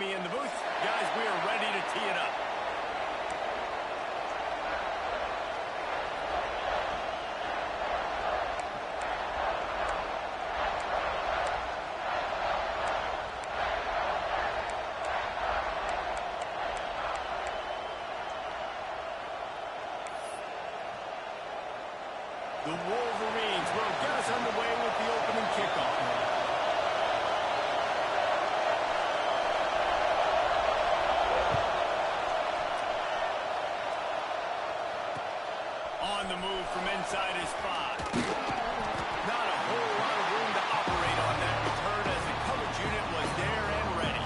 me in the booth. Guys, we are ready to tee it up. The Wolverines will get us underway with the opening kickoff. On the move from inside his 5. Not a whole lot of room to operate on that return as the coverage unit was there and ready.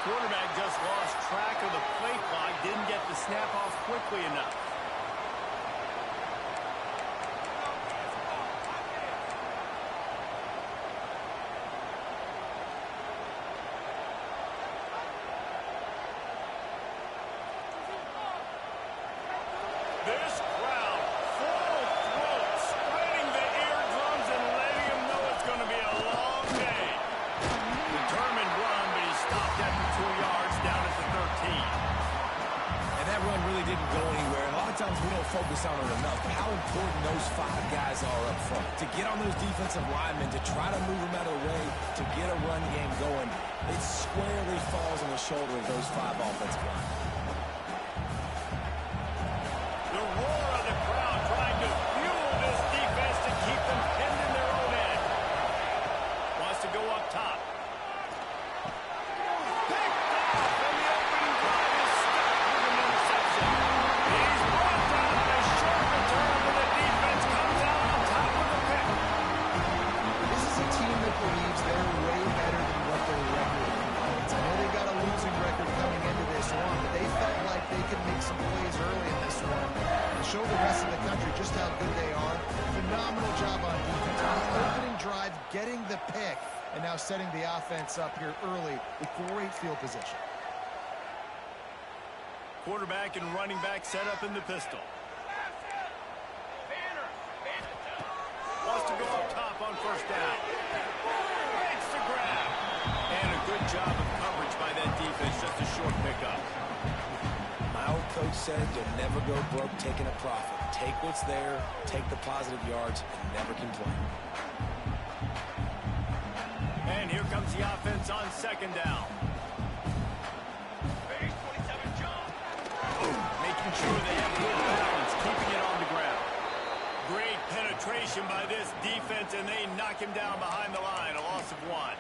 Quarterback just lost track of the play clock, didn't get the snap off quickly enough. This crowd, full throat, spreading the eardrums and letting them know it's going to be a long day. Determined run, but he stopped after 2 yards down at the 13. And that run really didn't go anywhere. A lot of times we don't focus on it enough, but how important those 5 guys are up front. To get on those defensive linemen, to try to move them out of the way, to get a run game going, it squarely falls on the shoulder of those 5 offensive linemen. The roar of the crowd trying to fuel this defense to keep them pinned in their own end. Wants to go up top. Show the rest of the country just how good they are. Phenomenal job on defense. On the opening drive, getting the pick, and now setting the offense up here early with great field position. Quarterback and running back set up in the pistol. Wants to go up top on first down. Makes the grab. And a good job of coverage by that defense. Just a short pickup. My old coach said you'll never go broke taking a profit. Take what's there, take the positive yards, and never complain. And here comes the offense on second down. Making sure they have good balance, keeping it on the ground. Great penetration by this defense, and they knock him down behind the line, a loss of 1.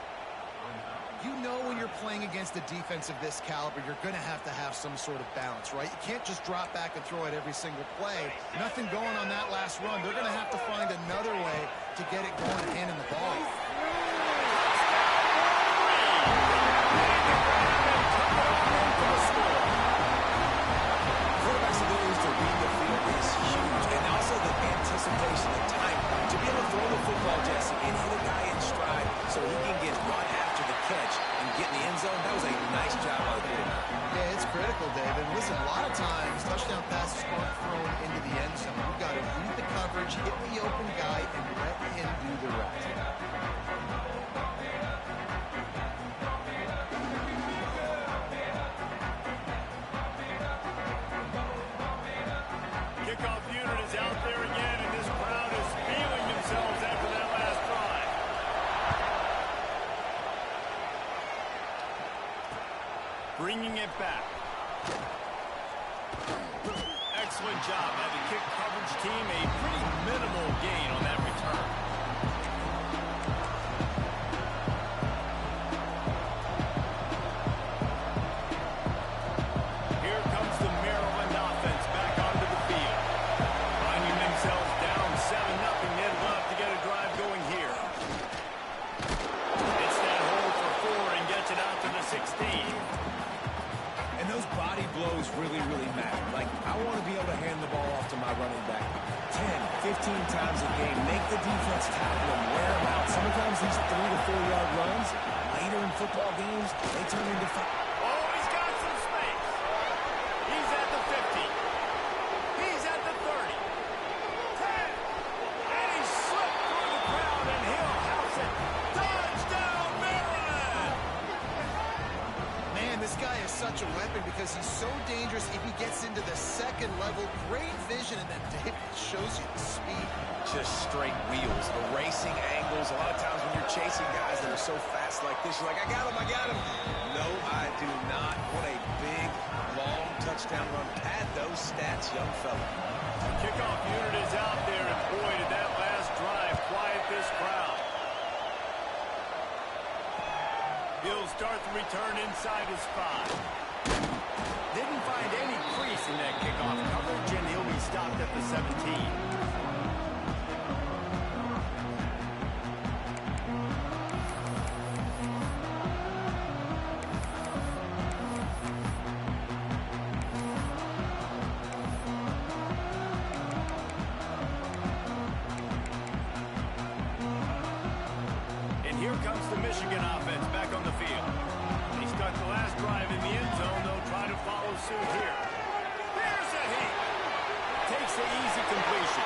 You know when you're playing against a defense of this caliber, you're going to have some sort of balance, right? You can't just drop back and throw it every single play. Nothing going on that last run. They're going to have to find another way to get it going, handing the ball. Quarterback's abilities to read the field is huge, and also the anticipation, the time to be able to throw the football, Jesse, and hit a guy in stride so he can get right after the catch and get in the end zone. That was a nice job by the quarterback. Yeah, it's critical, David. Listen, a lot of times touchdown passes aren't thrown into the end zone. You've got to read the coverage, hit the open guy, and let him do the rest. Kickoff unit is out there again, and this crowd is feeling themselves after that last drive. Bringing it back. Excellent job by the kick coverage team. A pretty minimal gain on that return. Here comes the Maryland offense back onto the field. Finding themselves down 7-0. They'd love to get a drive going here. It's that hole for 4 and gets it out to the 16. And those body blows really, really matter. Like, I want to be able to hand the ball off to my running back 10, 15 times a game. Make the defense tackle him, wear him out. Sometimes these 3 to 4 yard runs, later in football games, they turn into 5. Oh, he's got some space. He's at the 50. He's at the 30. 10. And he slipped through the crowd, and he'll house it. Touchdown, Maryland! Man, this guy is such a weapon because he's so dangerous if he gets into the second level. Great vision, and then David shows you the speed. Just straight wheels, erasing angles. A lot of times when you're chasing guys that are so fast like this, you're like, I got him, I got him. No, I do not. What a big, long touchdown run. Pad those stats, young fella. The kickoff unit is out there, and boy, did that last drive quiet this crowd. He'll start the return inside his 5. Didn't find any crease in that kickoff coverage, and he'll be stopped at the 17. Here comes the Michigan offense back on the field. They start the last drive in the end zone. They'll try to follow suit here. Here's a heat. Takes the easy completion.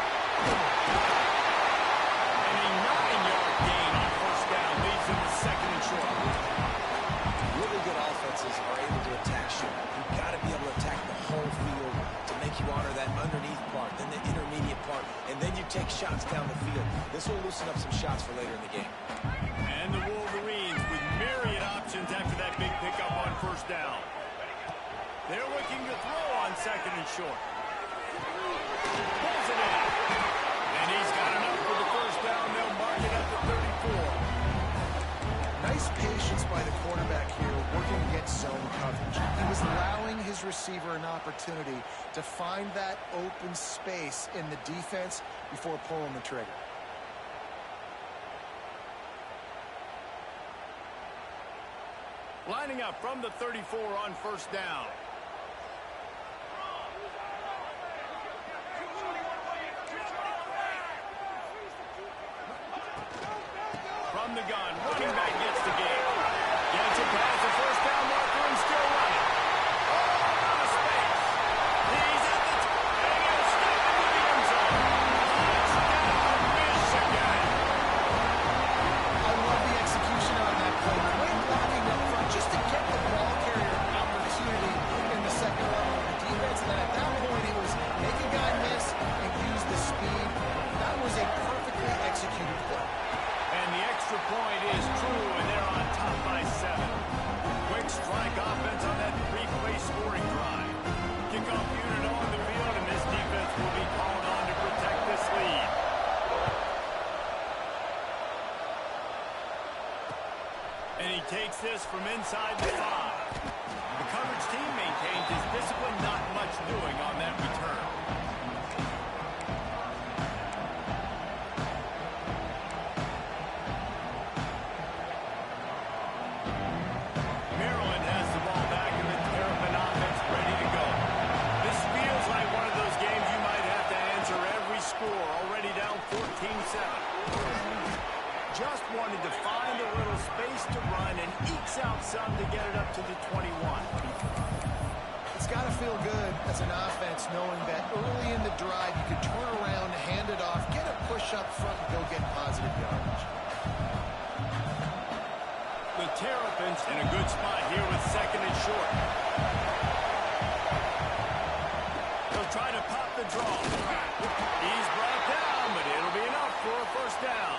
And a 9-yard gain on first down leads them to second and short. Really good offenses are able to attack short. You've got to be able to attack the whole field to make you honor that underneath part, then the intermediate part, and then you take shots down the field. This will loosen up some shots for later in the game. And the Wolverines with myriad options after that big pickup on first down. They're looking to throw on second and short. Pulls it in. And he's got enough for the first down. They'll mark it at the 34. Nice patience by the quarterback here, working against zone coverage. He was allowing his receiver an opportunity to find that open space in the defense before pulling the trigger. Lining up from the 34 on first down. From the gun, running back gets the game. Gets it past the first down marker and still running. Oh, out of space. He's at the and he'll step into the end zone. Touchdown, Michigan. I love the execution on that play. Great blocking up front just to get the ball carrier an opportunity in the second level of the defense. And then at that point, it was make a guy miss and use the speed. That was a perfectly executed play. And the extra point is true, and they're on top by 7. Quick strike offense on that three-play scoring drive. Kickoff unit on the field, and this defense will be called on to protect this lead. And he takes this from inside the 5. The coverage team maintains his discipline, not much doing on that return. Maryland has the ball back, and the Terrapin offense ready to go. This feels like one of those games you might have to answer every score, already down 14-7. Just wanted to find a little space to run and ekes out some to get it up to the 21. It's got to feel good as an offense knowing that early in the drive you can turn around, hand it off, get a push up front, and go get positive yardage. The Terrapins in a good spot here with second and short. They'll try to pop the draw. He's brought down, but it'll be enough for a first down.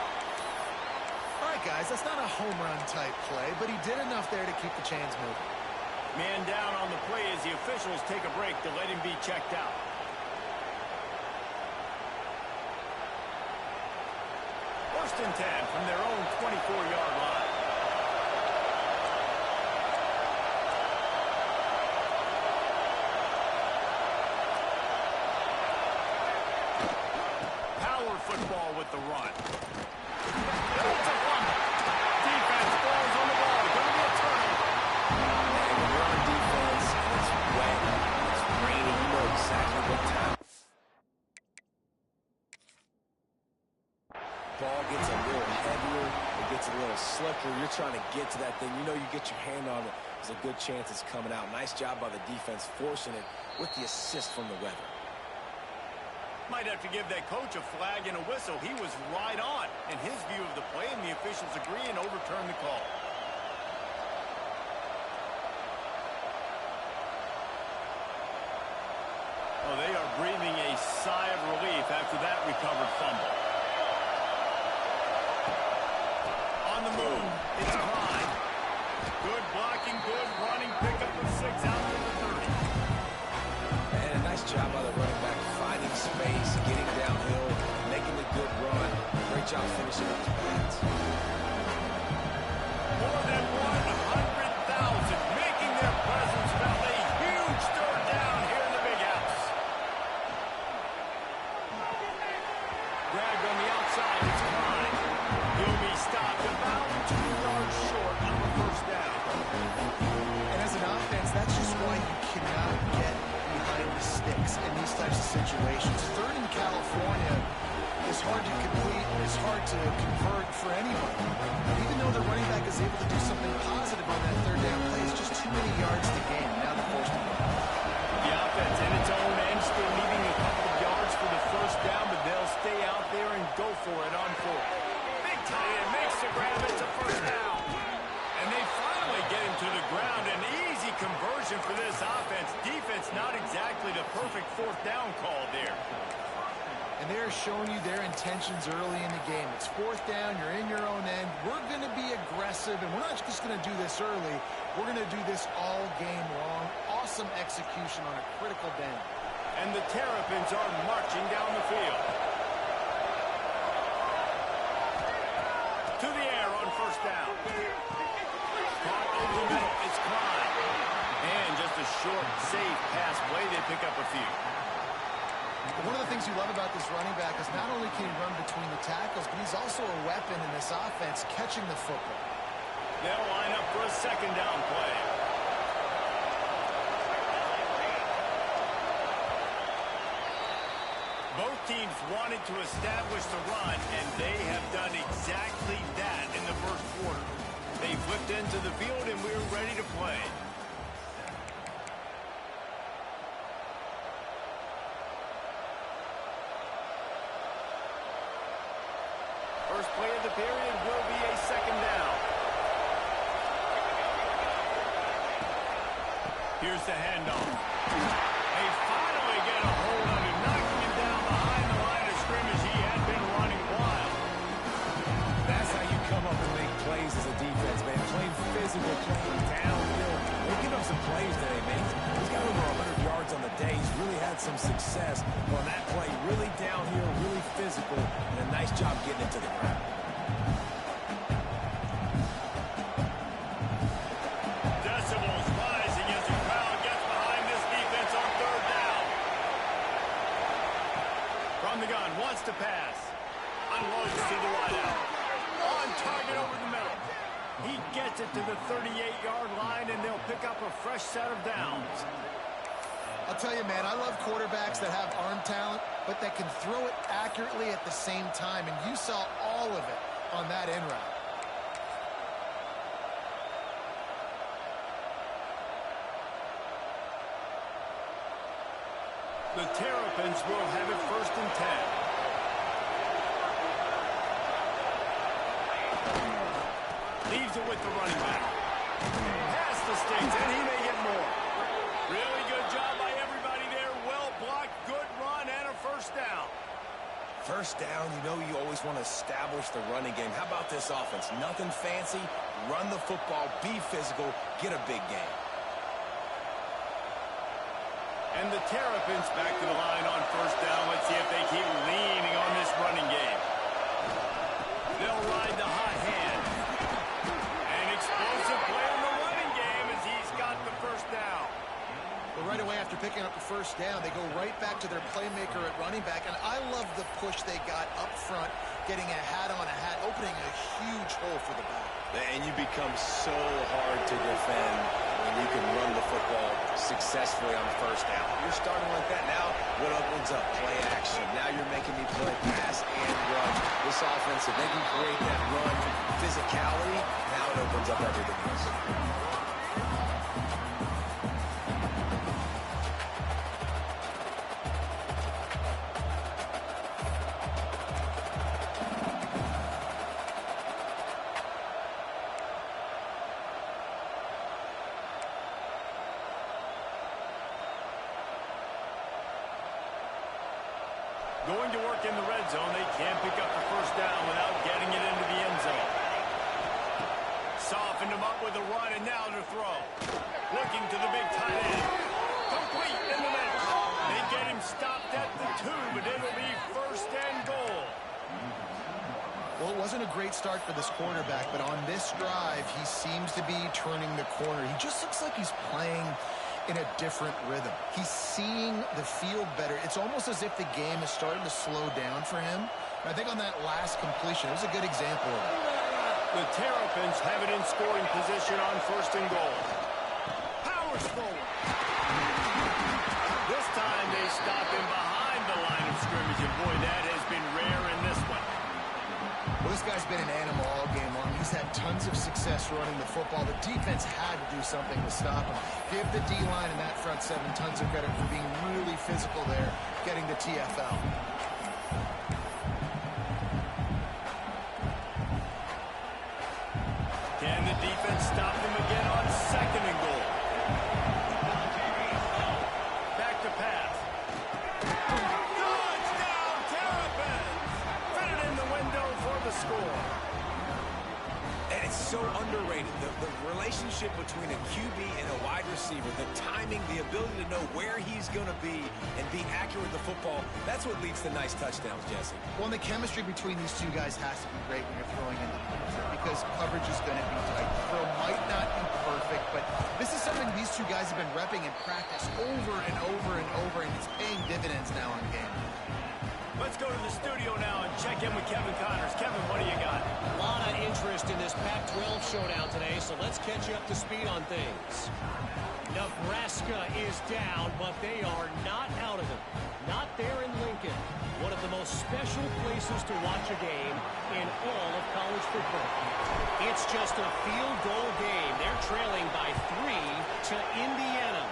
All right, guys, that's not a home run type play, but he did enough there to keep the chains moving. Man down on the play as the officials take a break to let him be checked out. First and 10 from their own 24-yard line. Power football with the run. It's a fumble. Defense falls on the ball. Going to be a turnover. And when you're on defense, it's way gets a little heavier, it gets a little slicker. You're trying to get to that thing. You know you get your hand on it, there's a good chance it's coming out. Nice job by the defense forcing it with the assist from the weather. Might have to give that coach a flag and a whistle. He was right on in his view of the play, and the officials agree and overturn the call. Oh, they are breathing a sigh of relief after that recovered fumble. On the move, it's Klein. Good blocking, good running, pickup of 6 out to the 30. And a nice job by the running back, finding space, getting downhill, making a good run. Great job finishing up the pass. More than 100,000 making their presence felt. A huge third down here in the big house. Grabbed on the outside, it's Klein. He'll be stopped about 2 yards short of a first down. And as an offense, that's just why you cannot get behind the sticks in these types of situations. Third in California is hard to complete, it's hard to convert for anyone. Even though the running back is able to do something positive on that third down play, it's just too many yards to gain. Now the first one. The offense in its own end still needing a couple of yards for the first down, but they'll stay out there and go for it on 4. Big tight end makes the grab. It's a first down. And they finally get him to the ground. An easy conversion for this offense. Defense not exactly the perfect fourth down call there. And they're showing you their intentions early in the game. It's fourth down, you're in your own end. We're going to be aggressive, and we're not just going to do this early. We're going to do this all game long. Awesome execution on a critical down. And the Terrapins are marching down the field. To the air on first down. Caught over the middle, it's Klein. And just a short, safe pass play, they pick up a few. One of the things you love about this running back is not only can he run between the tackles, but he's also a weapon in this offense catching the football. They'll line up for a second down play. Both teams wanted to establish the run, and they have done exactly that in the first quarter. They flipped into the field, and we're ready to play. First play of the period will be a second down. Here's the handoff. They finally get a hold of him, knocking him down behind the line of scrimmage. He had been running wild. That's how you come up and make plays as a defense, man. Playing physical, playing downhill. They give up some plays today, man. He's got over 100 yards on the day. He's really had some success on that play. Really downhill, really physical, and a nice job getting it to the ground. Decibels rising as the crowd gets behind this defense on third down. From the gun, wants to pass. Unloads to the wideout. On target over the middle. He gets it to the 38-yard line, and they'll pick up a fresh set of downs. I'll tell you, man, I love quarterbacks that have arm talent, but that can throw it accurately at the same time, and you saw all of it on that in route. The Terrapins will have it first and 10. Leaves it with the running back. Past the sticks, and he may get more. Really good job by everybody there. Well blocked, good run, and a first down. First down, you know you always want to establish the running game. How about this offense? Nothing fancy. Run the football, be physical, get a big game. And the Terrapins back to the line on first down. Let's see if they keep leaning on this running game. They'll ride the hot hand. An explosive play in the running game as he's got the first down. But right away after picking up the first down, they go right back to their playmaker at running back. And I love the push they got up front, getting a hat on a hat, opening a huge hole for the back. And you become so hard to defend when you can run the football successfully on first down. You're starting like that now. What opens up? Play action. Now you're making me play pass and run. This offense, if they can create that run physicality, now it opens up everything else. Going to work in the red zone. They can't pick up the first down without getting it into the end zone. Softened him up with a run, and now to throw. Looking to the big tight end. Complete in the middle. They get him stopped at the 2, but it'll be first and goal. Well, it wasn't a great start for this quarterback, but on this drive, he seems to be turning the corner. He just looks like he's playing in a different rhythm. He's seeing the field better. It's almost as if the game is starting to slow down for him. And I think on that last completion, it was a good example of it. The Terrapins have it in scoring position on first and goal. Powers forward. This time they stop him behind the line of scrimmage, and boy, that has been rare in this one. Well, this guy's been an animal all game long. He's had tons of success running the football. The defense had to do something to stop him. Give the D-line and that front seven tons of credit for being really physical there, getting the TFL. Can the defense stop him again on second and goal? Back to pass. Touchdown, Terrapins! Fit it in the window for the score. And it's so underrated. The relationship between a QB and a wide receiver, the timing, the ability to know where he's going to be and be accurate with the football, that's what leads to nice touchdowns, Jesse. Well, and the chemistry between these two guys has to be great when you're throwing into the defense because coverage is going to be tight. The throw might not be perfect, but this is something these two guys have been repping in practice over and over and over, and it's paying dividends now in game. Let's go to the studio now and check in with Kevin Connors. Kevin, what do you got? A lot of interest in this Pac-12 showdown today, so let's catch you up to speed on things. Nebraska is down, but they are not out of it. Not there in Lincoln. One of the most special places to watch a game in all of college football. It's just a field goal game. They're trailing by 3 to Indiana.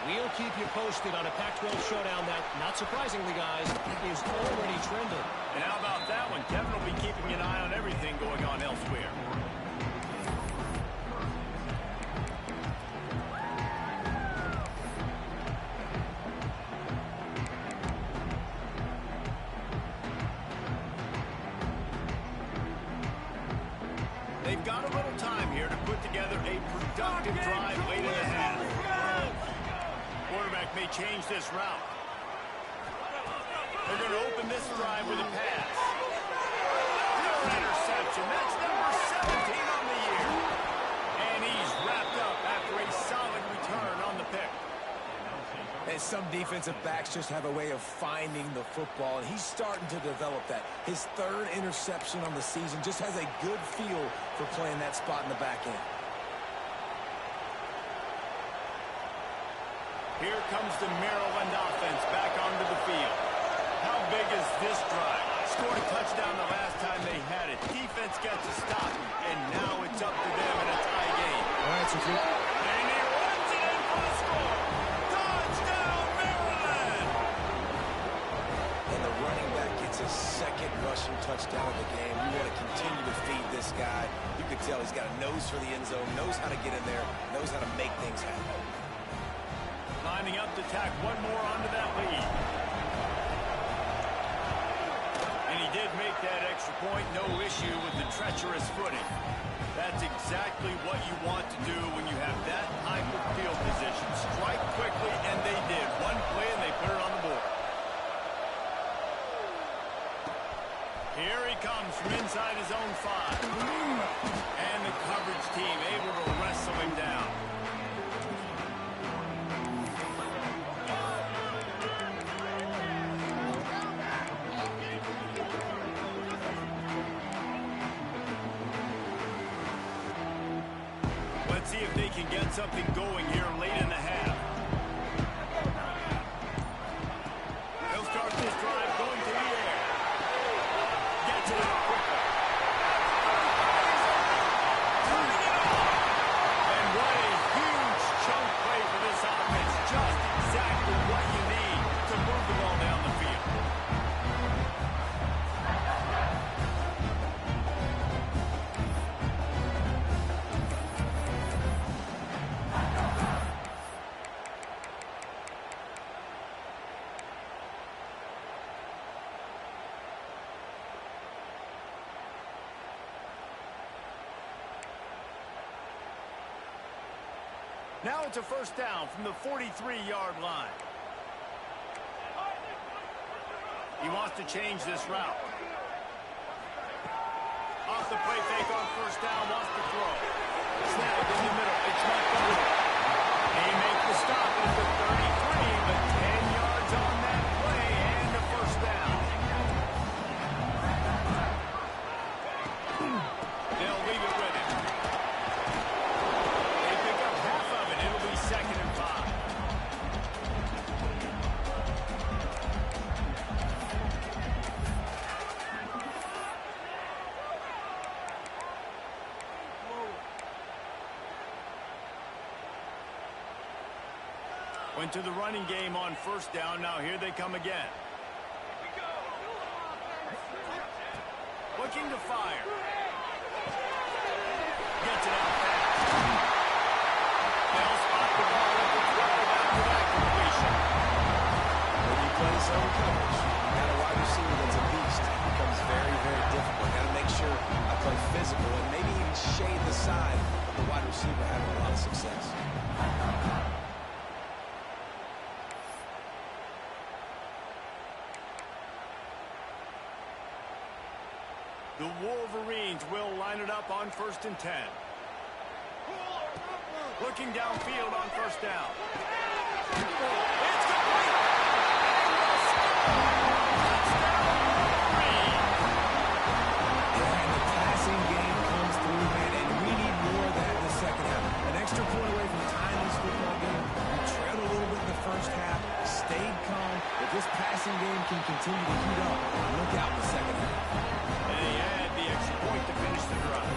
We'll keep you posted on a Pac-12 showdown that, not surprisingly, guys, is already trending. And how about that one? Kevin will be keeping an eye on everything going on elsewhere. They've got a little time here to put together a productive drive late in the half. Quarterback may change this route. They're going to open this drive with a pass. No interception. That's number 17 on the year. And he's wrapped up after a solid return on the pick. And some defensive backs just have a way of finding the football, and he's starting to develop that. His third interception on the season just has a good feel for playing that spot in the back end. Here comes the Maryland offense back onto the field. How big is this drive? Scored a touchdown the last time they had it. Defense gets a stop, and now it's up to them in a tie game. All right, so And he runs it in for the score. Touchdown, Maryland! And the running back gets his second rushing touchdown of the game. You want to continue to feed this guy. You can tell he's got a nose for the end zone, knows how to get in there, knows how to make things happen. Lining up to tack one more onto that lead. And he did make that extra point, no issue with the treacherous footing. That's exactly what you want to do when you have that type of field position. Strike quickly, and they did. One play, and they put it on the board. Here he comes from inside his own 5. And the coverage team able to wrestle him down. Let's see if they can get something going here late in the half. They'll start this drive going to the air. Gets it out quickly. Turning it on. And what a huge chunk play for this offense. Just exactly what you need to move the ball down the field. Now it's a first down from the 43-yard line. He wants to change this route. Off the play fake on first down, wants to throw. Snap in the middle. It's not going. They make the stop at the 33, but 10 yards on that play and a first down. They'll leave it with him. They pick up half of it. It'll be 2nd and 5. Went to the running game on first down. Now here they come again. Looking to fire. Gets it out fast. They'll spot the ball at the 12 after that completion. When you play zone coverage, you got a wide receiver that's a beast. It becomes very, very difficult. Got to make sure I play physical and maybe even shade the side of the wide receiver having a lot of success. The Wolverines will line it up on 1st and 10. Looking downfield on first down. It's complete. And the passing game comes through, man, and we need more of that in the second half. An extra point away from tying this football game. We trailed a little bit in the first half, stayed calm. If this passing game can continue to heat up, look out in the second half. And he had the extra point to finish the drive.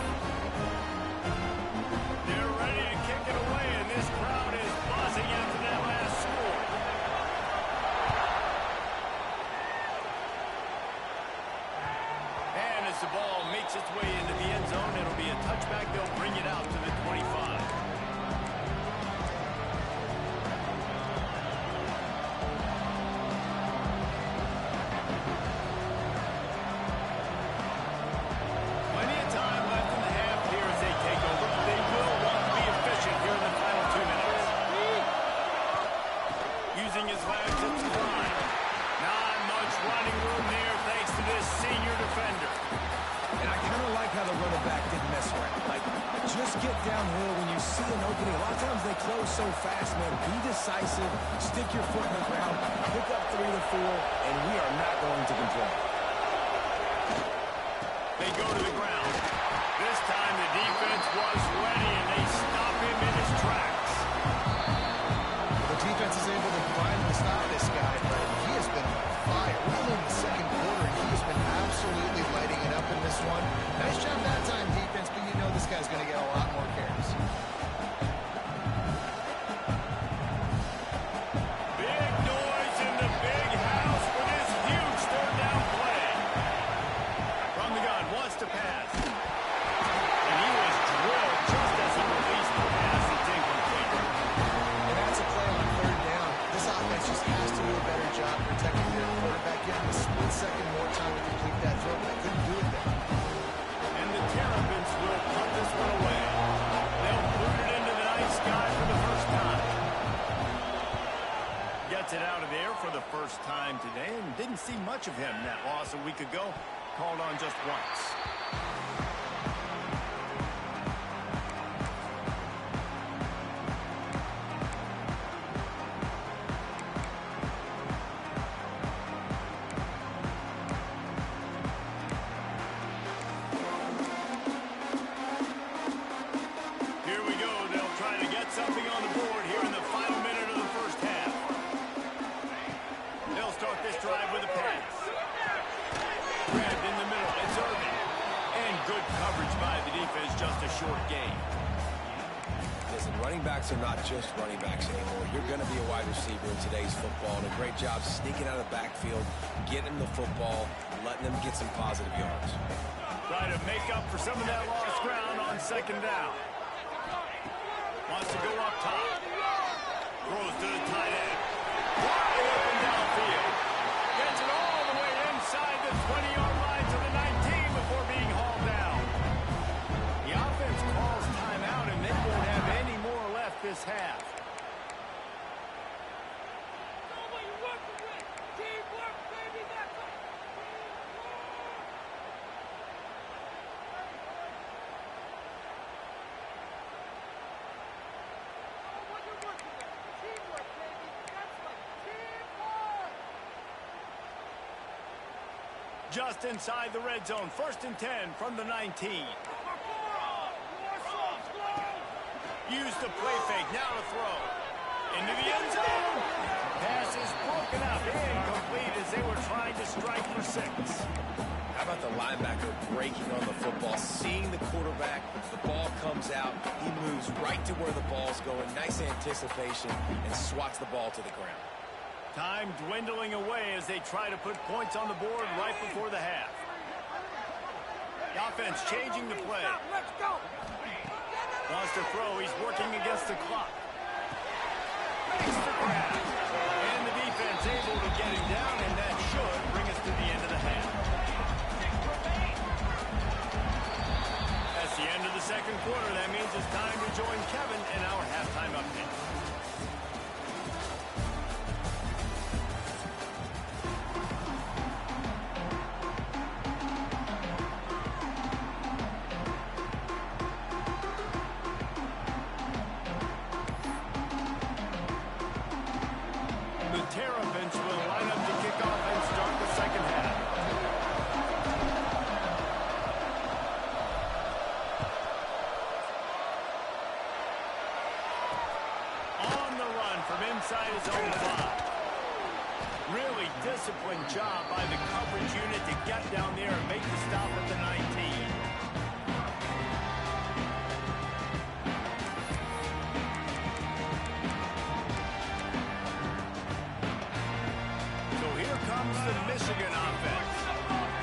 They're ready to kick it away, and this crowd is buzzing after that last score. And as the ball makes its way into the end zone, it'll be a touchback. They'll bring it out to the 25. Plenty of time left in the half here as they take over. They will want to be efficient here in the final 2 minutes. Using his legs, it's Klein. Not much running room there thanks to this senior defender. And I kind of like how the running back didn't mess around. Like, just get downhill when you see an opening. A lot of times they close so fast, man. Be decisive, stick your foot in the ground, pick up 3 to 4, and we are not going to complain. They go to the ground. This time the defense was ready, and they stop him in his tracks. The defense is able to finally stop this guy, but he has been on fire. We're only in the second quarter, and he has been absolutely lighting it up in this one. Nice job that time, defense, but you know this guy's going to get a lot more carries. Big noise in the big house for this huge third down play. From the gun, wants to pass. And he was drilled just as he released the pass. It's incomplete. And that's a play on third down. This offense just has to do a better job protecting their quarterback, giving him a split second more time to complete that throw, but they couldn't do it there. And the Terrapins will put this one away. They'll boot it into the night sky for the first time. Gets it out of there for the first time today, and didn't see much of him. That loss a week ago, called on just once. Here we go. stride with a pass. Grabbed in the middle. It's Irvin. And good coverage by the defense. Just a short gain. Listen, running backs are not just running backs anymore. You're going to be a wide receiver in today's football, and a great job sneaking out of the backfield, getting the football, letting them get some positive yards. Try to make up for some of that lost ground on second down. Wants to go up top. Throws to the tight end. Wide open downfield. Gets it all the way inside the 20-yard line to the 19 before being hauled down. The offense calls timeout, and they won't have any more left this half. Just inside the red zone. 1st and 10 from the 19. Use the play fake. Now to throw. Into the end zone. Pass is broken up. Incomplete as they were trying to strike for 6. How about the linebacker breaking on the football, seeing the quarterback, the ball comes out, he moves right to where the ball's going, nice anticipation, and swats the ball to the ground. Time dwindling away as they try to put points on the board right before the half. The offense changing the play. Wants to throw. He's working against the clock. Makes the grab. And the defense able to get him down, and that should bring us to the end of the half. That's the end of the second quarter. That means it's time to join Kevin in our halftime update. Terrapins will line up to kick off and start the second half. On the run from inside his own 5. Really disciplined job by the coverage unit to get down there and make the stop at the 19. The Michigan offense.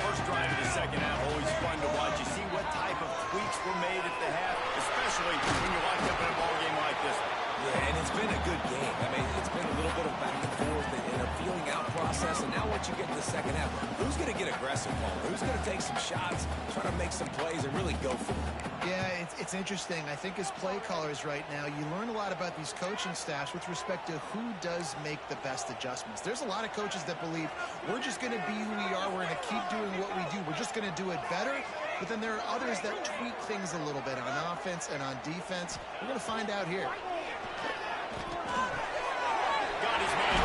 First drive of the second half, always fun to watch. You see what type of tweaks were made at the half, especially when you watch up in a ball game like this one. Yeah, and it's been a good game. I mean, it's been a little bit of back and forth and a feeling out process, and now once you get to the second half, who's going to get aggressive, Paul? Who's going to take some shots, try to make some plays, and really go for it? Yeah, it's interesting. I think as play callers right now, you learn a lot about these coaching staffs with respect to who does make the best adjustments. There's a lot of coaches that believe we're just going to be who we are. We're going to keep doing what we do. We're just going to do it better. But then there are others that tweak things a little bit on offense and on defense. We're going to find out here. Got his man.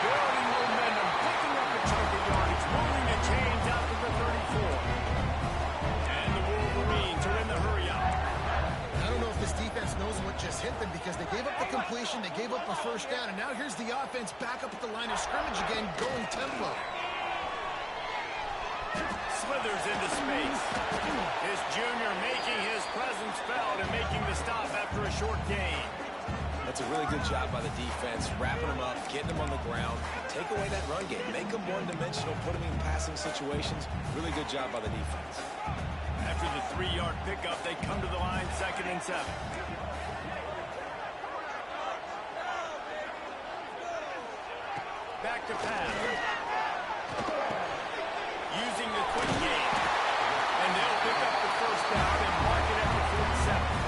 Building momentum, picking up a chunk of yardage, moving the chains out to the 34. And the Wolverines are in the hurry up. I don't know if this defense knows what just hit them because they gave up the completion, they gave up a first down, and now here's the offense back up at the line of scrimmage again, going tempo. Slithers into space. His junior making his presence felt and making the stop after a short gain. That's a really good job by the defense, wrapping them up, getting them on the ground, take away that run game, make them one-dimensional, put them in passing situations. Really good job by the defense. After the 3-yard pickup, they come to the line, 2nd and 7. Back to pass. Using the quick game. And they'll pick up the first down and mark it at the 47.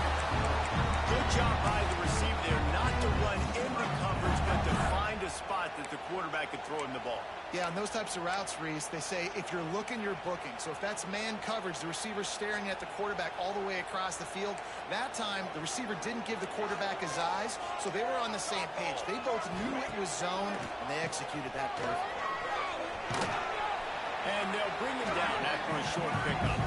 Good job by the receiver there, not to run into coverage, but to find a spot that the quarterback could throw him the ball. Yeah, on those types of routes, Reese, they say if you're looking, you're booking. So if that's man coverage, the receiver's staring at the quarterback all the way across the field. That time, the receiver didn't give the quarterback his eyes, so they were on the same page. They both knew it was zone, and they executed that perfectly. And they'll bring him down after a short pickup.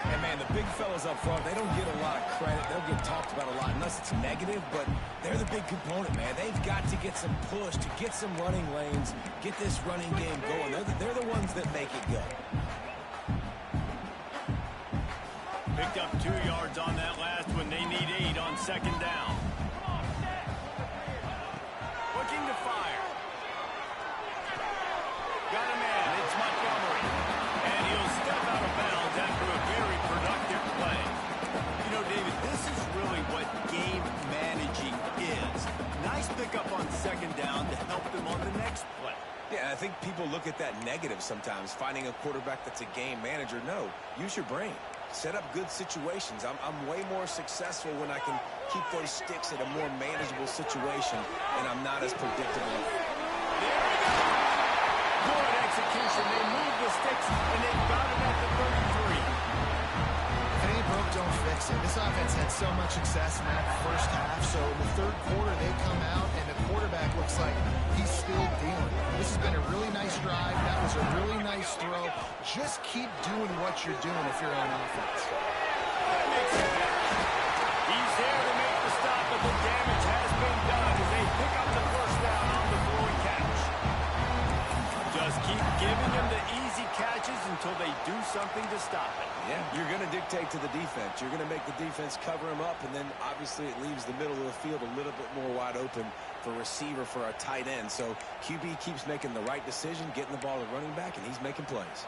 And man, the big fellas up front, they don't get a lot of credit. They'll get talked about a lot unless it's negative, but They're the big component, man. They've got to get some push, to get some running lanes, get this running game going. They're the ones that make it go. Picked up 2 yards on that last one. They need 8 on second down. Looking to fire. Got a man. It's Montgomery. And he'll step out of bounds after a very productive play. You know, David, this is really what game managing is. Nice pickup on second down to help them on the next play. Yeah, I think people look at that negative sometimes, finding a quarterback that's a game manager. No, use your brain. Set up good situations. I'm way more successful when I can keep those sticks at a more manageable situation, and I'm not as predictable. There we go. Good execution. They moved the sticks, and they got it at the 33. If it ain't broke, don't fix it. This offense had so much success in that first half, so in the third quarter they come out, and the quarterback looks like he's still dealing. This has been a really nice drive. That was a really nice throw. Just keep doing what you're doing if you're on offense. He's there to make the stop, but the damage has been done as they pick up the first down on the throw and catch. Just keep giving them the easy catches until they do something to stop it. Yeah, you're going to dictate to the defense. You're going to make the defense cover him up, and then obviously it leaves the middle of the field a little bit more wide open for receiver, for a tight end. So QB keeps making the right decision, getting the ball to running back, and he's making plays.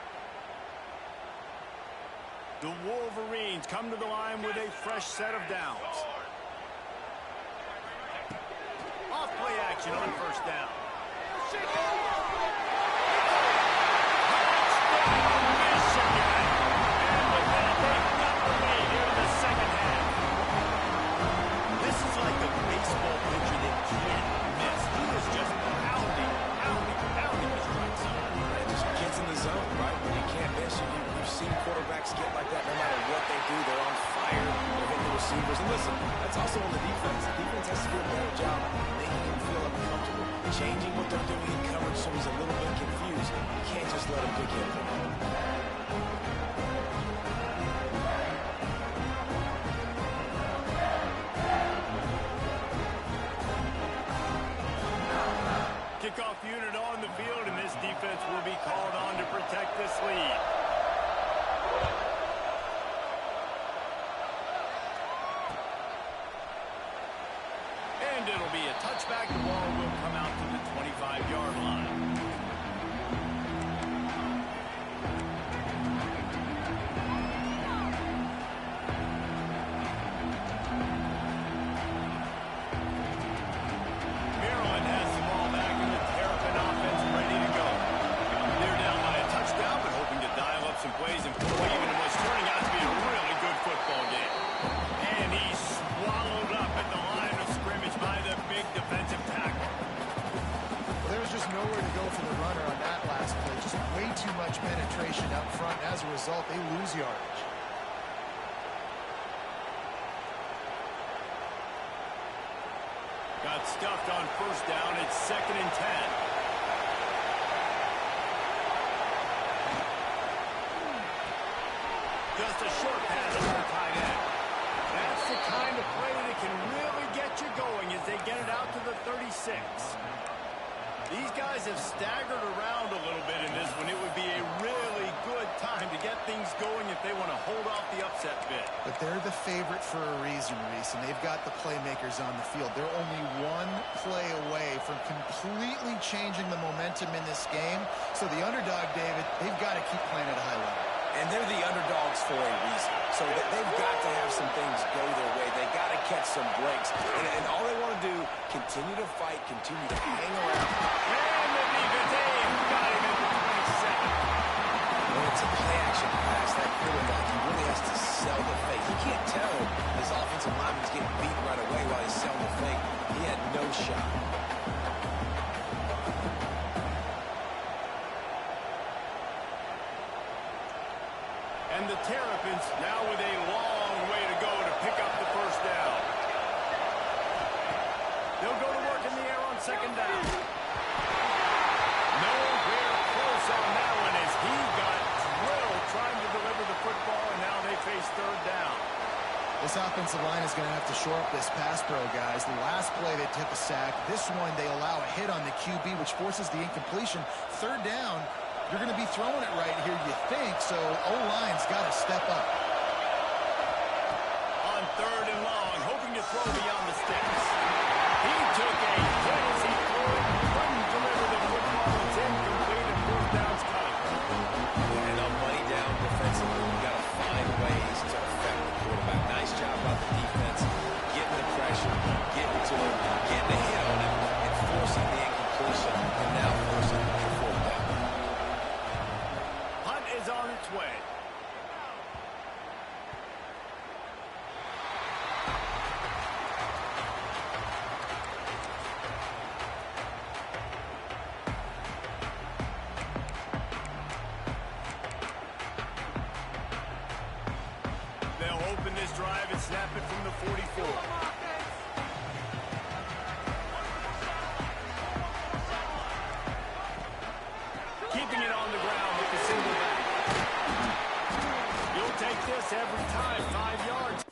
The Wolverines come to the line with a fresh set of downs. Off play action on first down. Michigan. And with that, they've got the lead here in the second half. This is like a baseball pitcher that can't miss. He is just pounding the strike zone. It just gets in the zone, right? When you can't miss, you've seen quarterbacks get like that no matter what they do. They're on fire. They're hitting the receivers. And listen, that's also on the defense. The defense has to do a better job making him feel uncomfortable, changing what they're doing in coverage so he's a little bit confused. You can't just let him pick him. Kickoff unit on the field, and this defense will be called on to protect this lead. And it'll be a touchback. The ball will come out to the 25-yard line. Maryland has the ball back, and the Terrapin offense ready to go. They're down by a touchdown, but hoping to dial up some plays and pull even in what's turning out to be a really good football game. And he's swallowed up at the line of scrimmage by the big defensive tackle. Well, there was just nowhere to go for the runner on that last play. Just way too much penetration up front. As a result, they lose yardage. Got stuffed on first down. It's 2nd and 10. Just a short pass to the tight end. That's the kind of play that can really get you going as they get it out to the 36. These guys have staggered around a little bit in this one. It would be a really good time to get things going if they want to hold off the upset bid. But they're the favorite for a reason, Reese, and they've got the playmakers on the field. They're only one play away from completely changing the momentum in this game. So the underdog, David, they've got to keep playing at a high level. And they're the underdogs for a reason. So they've got to have some things go their way. They got to catch some breaks. And all they want to do, continue to fight, continue to hang around. And the defense got him at the 27. When it's a play-action pass, that quarterback, he really has to sell the fake. He can't tell his offensive lineman's getting beat right away while he's selling the fake. He had no shot. And the Terrapins now with a long way to go to pick up the first down. They'll go to work in the air on second down. Nowhere close on that one as he got drilled trying to deliver the football, and now they face third down. This offensive line is going to have to shore up this pass pro, guys. The last play they took a sack. This one they allow a hit on the QB, which forces the incompletion. Third down, you're going to be throwing it right here, you think, so O-line's got to step up. On third and long, hoping to throw beyond the sticks. He took a hit as he threw it, couldn't deliver the football. It's incomplete and fourth down's coming. And on money down defensively, you got to find ways to affect the quarterback. Nice job by the defense, getting the pressure, getting to him, getting a hit on him, and forcing the incompletion, and now forcing the fourth down. Hunt is on its way. They'll open this drive and snap it from the 44. Keeping it on the ground with the single back. You'll take this every time, 5 yards.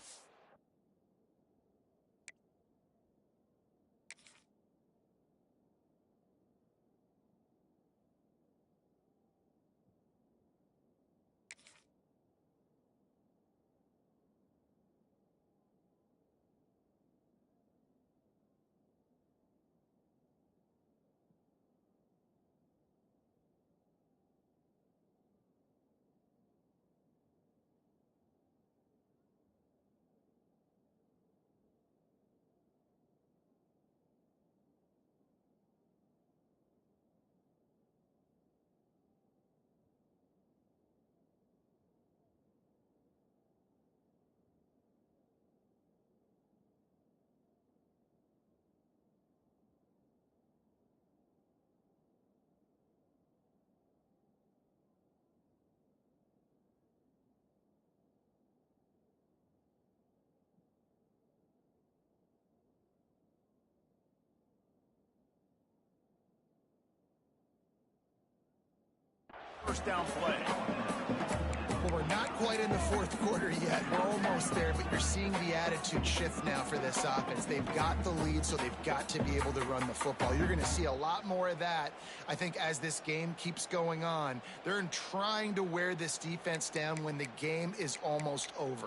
First down play. Well, we're not quite in the fourth quarter yet. We're almost there, but you're seeing the attitude shift now for this offense. They've got the lead, so they've got to be able to run the football. You're going to see a lot more of that, I think, as this game keeps going on. They're trying to wear this defense down when the game is almost over.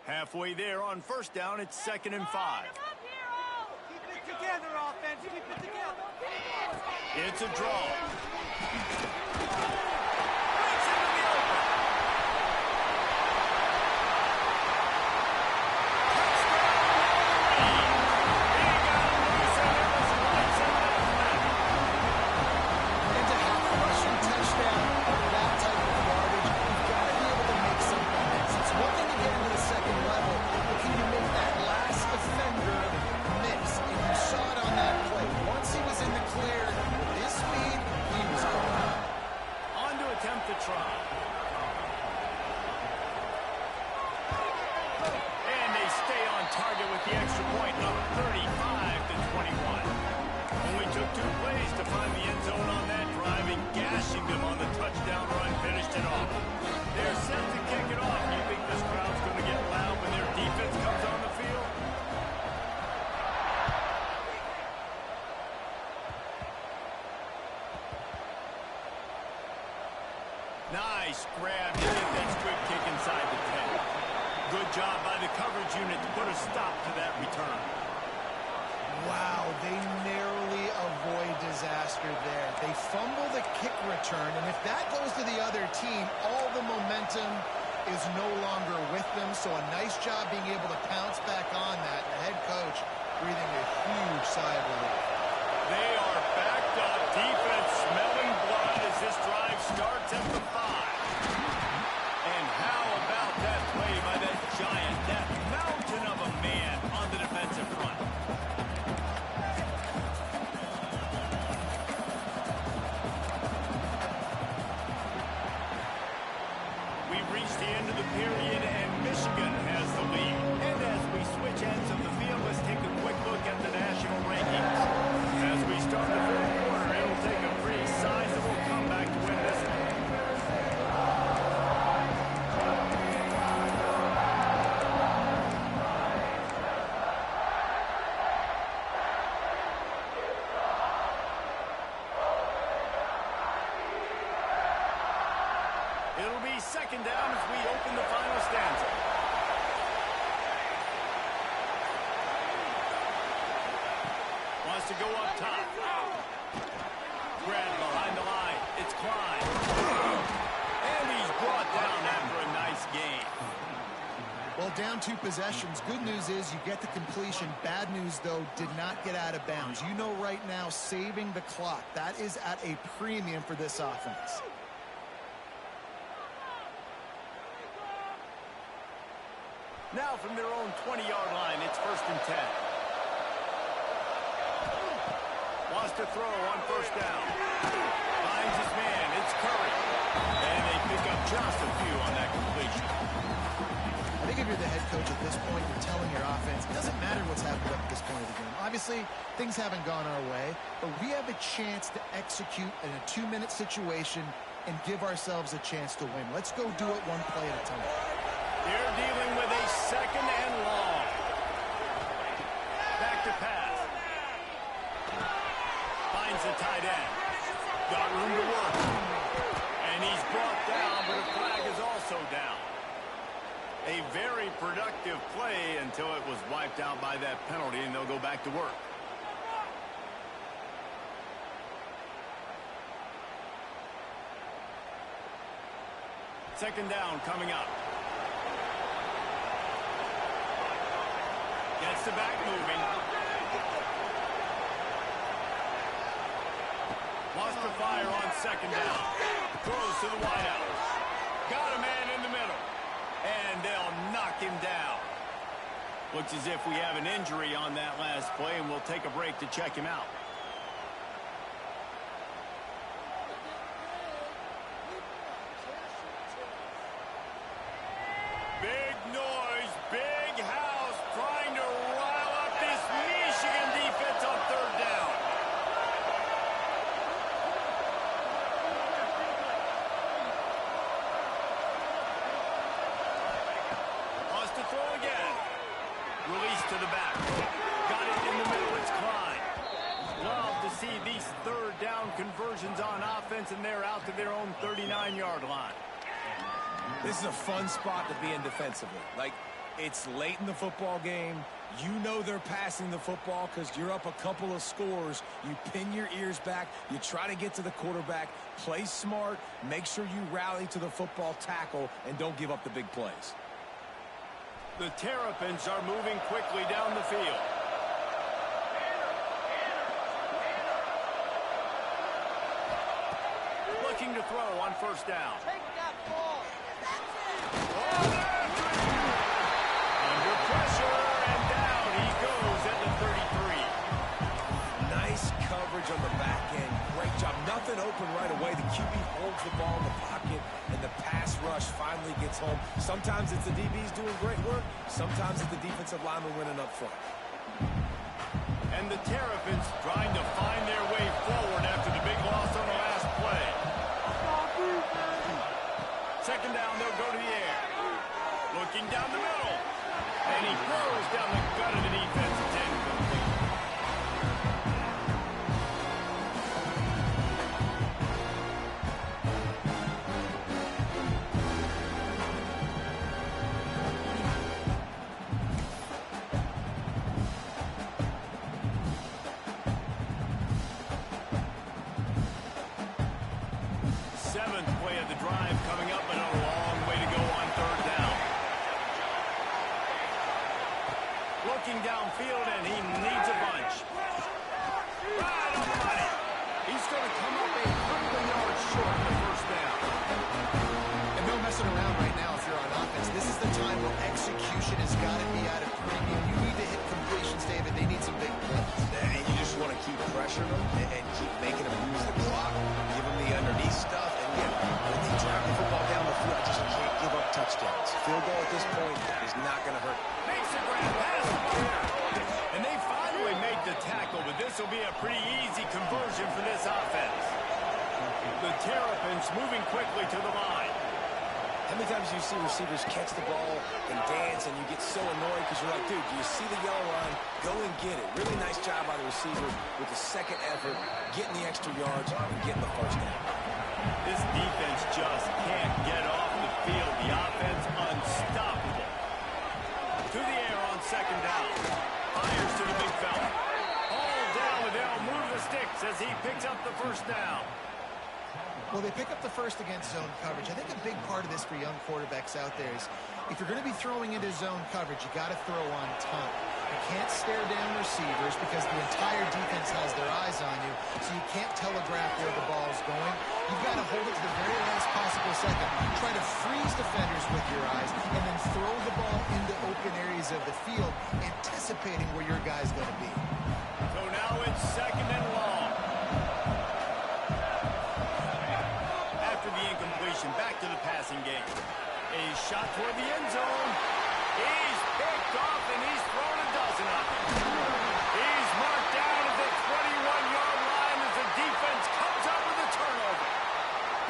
Halfway there on first down, it's 2nd and 5. Keep it together, offense. Keep it together. It's a draw. And they stay on target with the extra point, up 35-21. Only took 2 plays to find the end zone on that drive, and gashing them on the touchdown run finished it off. They're set to kick it off. You think this crowd's going to get loud when their defense comes on the field? Nice grab to get that quick kick inside the 10. Good job by the coverage unit to put a stop to that return. Wow, they narrowly avoid disaster there. They fumble the kick return, and if that goes to the other team, all the momentum is no longer with them, so a nice job being able to pounce back on that. The head coach breathing a huge sigh of relief. They are backed up. Defense smelling blood as this drive starts at the 5. And how about that play by that giant, that mountain of a man on the defensive front? We've reached the end of the period, and Michigan has the lead. And as to go up top. Grab behind the line. It's Klein. And he's brought down after a nice game. Well, down 2 possessions. Good news is you get the completion. Bad news, though, did not get out of bounds. You know right now, saving the clock. That is at a premium for this offense. Now from their own 20-yard line, it's 1st and 10. Wants to throw on 1st down. Finds his man. It's Curry. And they pick up just a few on that completion. I think if you're the head coach at this point, you're telling your offense, it doesn't matter what's happened up at this point of the game. Obviously, things haven't gone our way, but we have a chance to execute in a 2-minute situation and give ourselves a chance to win. Let's go do it one play at a time. They're dealing with a 2nd and long. Back to pass. Finds the tight end. Got room to work. And he's brought down, but a flag is also down. A very productive play until it was wiped out by that penalty, and they'll go back to work. Second down coming up. Gets the back moving. Wants to fire on 2nd down. Throws to the wideout. Got a man in the middle. And they'll knock him down. Looks as if we have an injury on that last play, and we'll take a break to check him out. Big noise, big house, trying to rile up this Michigan defense on 3rd down. Wants to throw again. Release to the back. Got it in the middle. It's Klein. Love to see these 3rd down conversions on offense, and they're out to their own 39-yard line. This is a fun spot to be in defensively. Like, it's late in the football game. You know they're passing the football because you're up a couple of scores. You pin your ears back. You try to get to the quarterback. Play smart. Make sure you rally to the football tackle and don't give up the big plays. The Terrapins are moving quickly down the field. Looking to throw on 1st down. Take that ball. Under pressure, and down he goes at the 33. Nice coverage on the back end. Great job. Nothing open right away. The QB holds the ball in the pocket, and the pass rush finally gets home. Sometimes it's the DBs doing great work. Sometimes it's the defensive lineman winning up front. And the Terrapins trying to find their way forward after the big loss on the last play. 2nd down, they'll go to the air. Looking down the middle. And he throws down the gut of the defense. It's incomplete. Seventh play of the drive coming up, and a long way to go on 3rd down. Looking downfield, and he needs a bunch. Right on the money. He's going to come up a couple of yards short of the 1st down. And no messing around right now if you're on offense. This is the time where execution has got to be at a premium. You need to hit completions, David. They need some big plays. And you just want to keep pressuring them and keep making them use the clock, give them the underneath stuff, and when they drive the football down the field, I just can't give up touchdowns. Field goal at this point is not going to hurt. Makes a grab pass. And they finally made the tackle, but this will be a pretty easy conversion for this offense. The Terrapins moving quickly to the line. How many times do you see receivers catch the ball and dance, and you get so annoyed because you're like, dude, do you see the yellow line? Go and get it. Really nice job by the receiver with the 2nd effort, getting the extra yards, and getting the 1st down. This defense just can't get off the field. The offense unstoppable. To the air on 2nd down. Fires to the big fella. All down with him sticks as he picks up the first down. Well, they pick up the first against zone coverage. I think a big part of this for young quarterbacks out there is if you're going to be throwing into zone coverage, you got to throw on time. You can't stare down receivers because the entire defense has their eyes on you, so you can't telegraph where the ball's going. You've got to hold it to the very last possible second. Try to freeze defenders with your eyes and then throw the ball into open areas of the field, anticipating where your guy's going to be. So now it's second and long. After the incompletion, back to the passing game. A shot toward the end zone. He's picked off and he's thrown a dozen of them. He's marked down at the 21-yard line as the defense comes up with a turnover.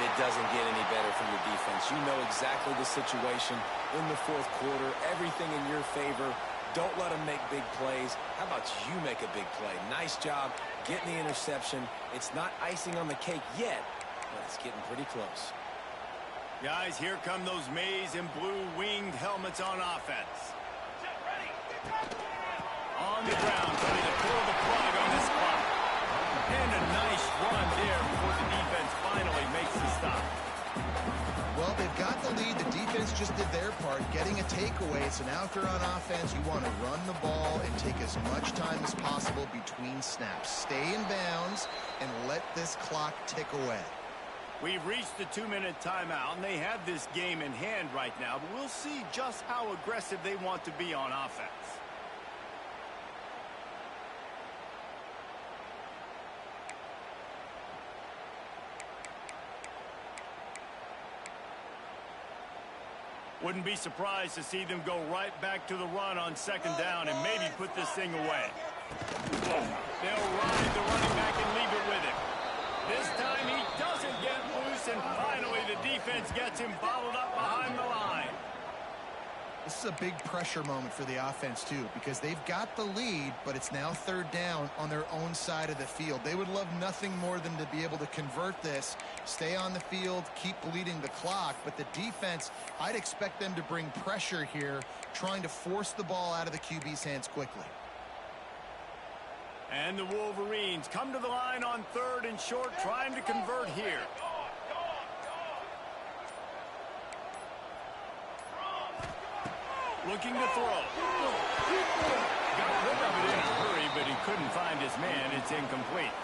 It doesn't get any better for your defense. You know exactly the situation in the fourth quarter. Everything in your favor. Don't let them make big plays. How about you make a big play? Nice job getting the interception. It's not icing on the cake yet, but it's getting pretty close. Guys, here come those maize and blue winged helmets on offense. On the ground, trying to pull the plug on this clock. And a nice run there before the defense finally makes the stop. Well, they've got the lead. The defense just did their part, getting a takeaway. So now if you're on offense, you want to run the ball and take as much time as possible between snaps. Stay in bounds and let this clock tick away. We've reached the 2-minute timeout, and they have this game in hand right now, but we'll see just how aggressive they want to be on offense. Wouldn't be surprised to see them go right back to the run on second down and maybe put this thing away. They'll ride the running back and leave it with him. This time he doesn't get loose, and finally the defense gets him bottled up behind the line. This is a big pressure moment for the offense, too, because they've got the lead, but it's now third down on their own side of the field. They would love nothing more than to be able to convert this, stay on the field, keep bleeding the clock, but the defense, I'd expect them to bring pressure here, trying to force the ball out of the QB's hands quickly. And the Wolverines come to the line on third and short, trying to convert here. Looking to throw. Got rid of it in a hurry, but he couldn't find his man. It's incomplete.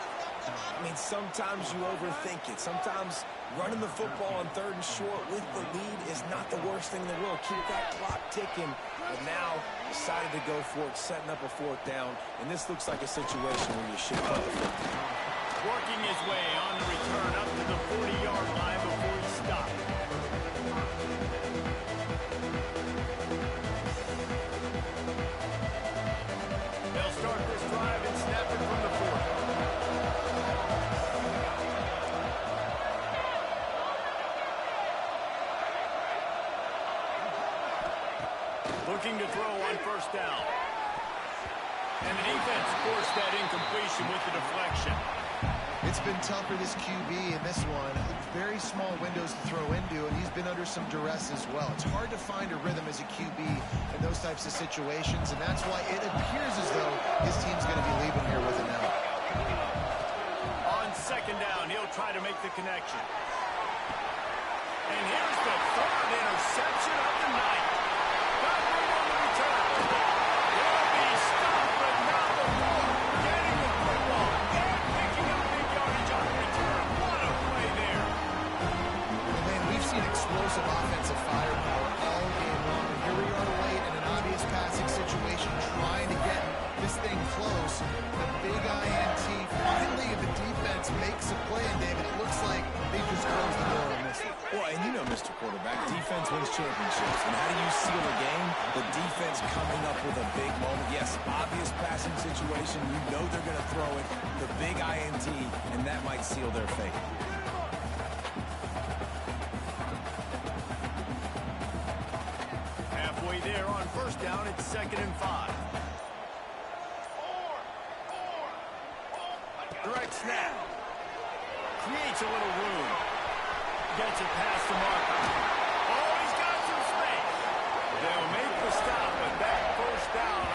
I mean, sometimes you overthink it. Sometimes running the football on third and short with the lead is not the worst thing in the world. Keep that clock ticking. But now decided to go for it, setting up a fourth down. And this looks like a situation where you should punt the football. Working his way on the return up to the 40-yard line before he stopped. They'll start this drive and snap it from the 40. Looking to throw on first down. And the defense forced that incompletion with the deflection. It's been tough for this QB in this one. Very small windows to throw into, and he's been under some duress as well. It's hard to find a rhythm as a QB in those types of situations, and that's why it appears as though his team's going to be leaving here with an L. On second down, he'll try to make the connection. And here's the third interception of the night. Got room on the return. He'll be stopped, but not before getting the football and picking up big yardage on the return. What a play there. Man, we've seen explosive offensive firepower all game long, and here we are late in an obvious passing situation trying to get this thing close. The big INT, finally the defense makes a play, and David, it looks like they just closed the door on this one. Well, and you know, Mr. Quarterback, defense wins championships. And how do you seal a game? The defense coming up with a big moment. Yes, obvious passing situation. You know they're going to throw it. The big INT, and that might seal their fate. Halfway there on first down, it's 2nd and 5. Direct snap. Creates a little room. Gets it past the marker. Oh, he's got some space. They'll make the stop, but that first down